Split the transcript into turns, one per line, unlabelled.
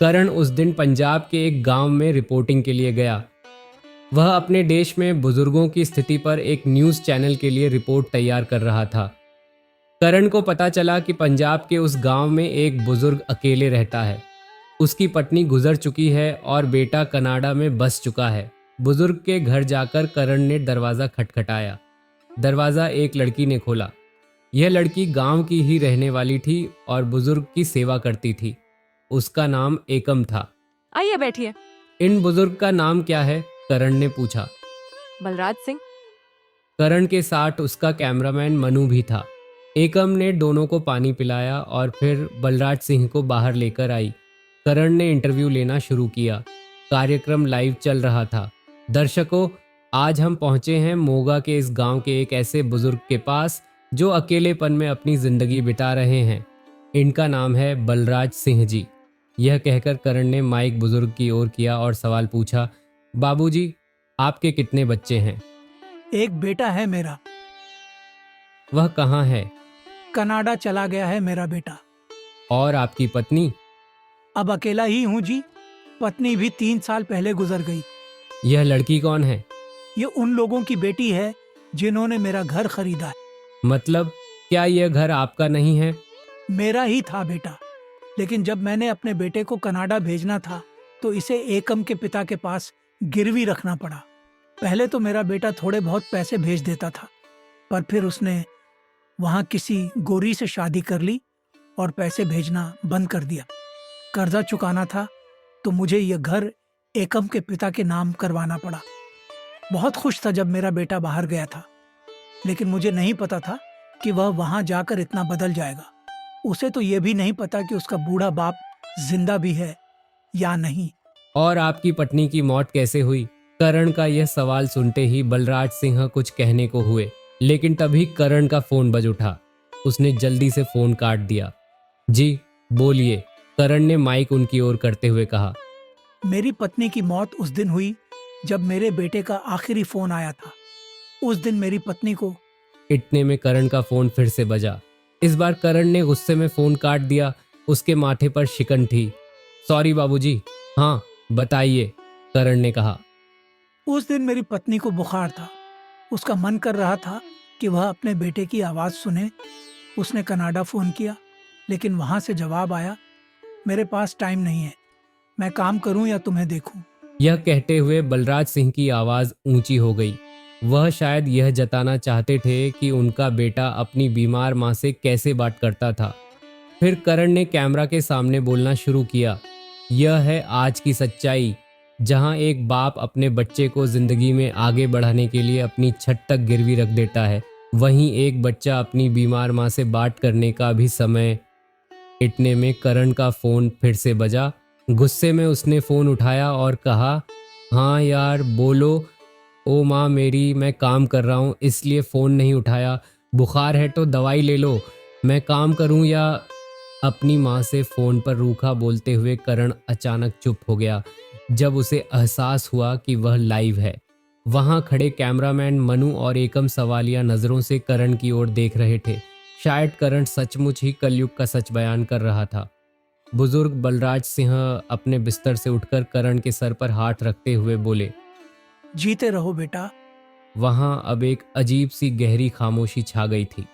करण उस दिन पंजाब के एक गांव में रिपोर्टिंग के लिए गया। वह अपने देश में बुजुर्गों की स्थिति पर एक न्यूज़ चैनल के लिए रिपोर्ट तैयार कर रहा था। करण को पता चला कि पंजाब के उस गांव में एक बुजुर्ग अकेले रहता है। उसकी पत्नी गुजर चुकी है और बेटा कनाडा में बस चुका है। बुजुर्ग के घर जाकर करण ने दरवाज़ा खटखटाया। दरवाज़ा एक लड़की ने खोला। यह लड़की गांव की ही रहने वाली थी और बुजुर्ग की सेवा करती थी। उसका नाम एकम था।
आइए बैठिए।
इन बुजुर्ग का नाम क्या है? करण ने पूछा।
बलराज सिंह।
करण के साथ उसका कैमरामैन मनु भी था। एकम ने दोनों को पानी पिलाया और फिर बलराज सिंह को बाहर लेकर आई। करण ने इंटरव्यू लेना शुरू किया। कार्यक्रम लाइव चल रहा था। दर्शकों, आज हम पहुंचे हैं मोगा के इस गांव के एक ऐसे बुजुर्ग के पास जो अकेलेपन में अपनी जिंदगी बिता रहे हैं। इनका नाम है बलराज सिंह जी। यह कहकर करण ने माइक बुजुर्ग की ओर किया और सवाल पूछा, बाबूजी, आपके कितने बच्चे हैं?
एक बेटा है मेरा।
वह कहाँ है?
कनाडा चला गया है मेरा बेटा।
और आपकी पत्नी?
अब अकेला ही हूँ जी। पत्नी भी 3 साल पहले गुजर गई।
यह लड़की कौन है?
ये उन लोगों की बेटी है जिन्होंने मेरा घर खरीदा है।
मतलब क्या यह घर आपका नहीं है?
मेरा ही था बेटा, लेकिन जब मैंने अपने बेटे को कनाडा भेजना था तो इसे एकम के पिता के पास गिरवी रखना पड़ा। पहले तो मेरा बेटा थोड़े बहुत पैसे भेज देता था, पर फिर उसने वहाँ किसी गोरी से शादी कर ली और पैसे भेजना बंद कर दिया। कर्जा चुकाना था तो मुझे यह घर एकम के पिता के नाम करवाना पड़ा। बहुत खुश था जब मेरा बेटा बाहर गया था, लेकिन मुझे नहीं पता था कि वह वहाँ जाकर इतना बदल जाएगा। उसे तो यह भी नहीं पता कि उसका बूढ़ा बाप जिंदा भी है या नहीं।
और आपकी पत्नी की मौत कैसे हुई? करण का यह सवाल सुनते ही बलराज सिंह कुछ कहने को हुए, लेकिन तभी करण का फोन बज उठा। उसने जल्दी से फोन काट दिया। जी बोलिए, करण ने माइक उनकी ओर करते हुए कहा।
मेरी पत्नी की मौत उस दिन हुई जब मेरे बेटे का आखिरी फोन आया था। उस दिन मेरी पत्नी को।
इतने में करण का फोन फिर से बजा। इस बार करण ने गुस्से में फोन काट दिया। उसके माथे पर शिकन थी। सॉरी बाबूजी। हाँ बताइए, करण ने कहा।
उस दिन मेरी पत्नी को बुखार था। उसका मन कर रहा था कि वह अपने बेटे की आवाज़ सुने। उसने कनाडा फ़ोन किया, लेकिन वहाँ से जवाब आया, मेरे पास टाइम नहीं है, मैं काम करूँ या तुम्हें देखूँ।
यह कहते हुए बलराज सिंह की आवाज़ ऊंची हो गई। वह शायद यह जताना चाहते थे कि उनका बेटा अपनी बीमार माँ से कैसे बात करता था। फिर करण ने कैमरा के सामने बोलना शुरू किया। यह है आज की सच्चाई, जहां एक बाप अपने बच्चे को जिंदगी में आगे बढ़ाने के लिए अपनी छत तक गिरवी रख देता है, वहीं एक बच्चा अपनी बीमार माँ से बात करने का भी समय। इतने में करण का फ़ोन फिर से बजा। गुस्से में उसने फ़ोन उठाया और कहा, हाँ यार बोलो। ओ माँ मेरी, मैं काम कर रहा हूँ इसलिए फ़ोन नहीं उठाया। बुखार है तो दवाई ले लो, मैं काम करूँ या। अपनी माँ से फ़ोन पर रूखा बोलते हुए करण अचानक चुप हो गया जब उसे एहसास हुआ कि वह लाइव है। वहाँ खड़े कैमरामैन मनु और एकम सवालिया नज़रों से करण की ओर देख रहे थे। शायद करण सचमुच ही कलयुग का सच बयान कर रहा था। बुजुर्ग बलराज सिंह अपने बिस्तर से उठकर करण के सर पर हाथ रखते हुए बोले,
जीते रहो बेटा।
वहाँ अब एक अजीब सी गहरी खामोशी छा गई थी।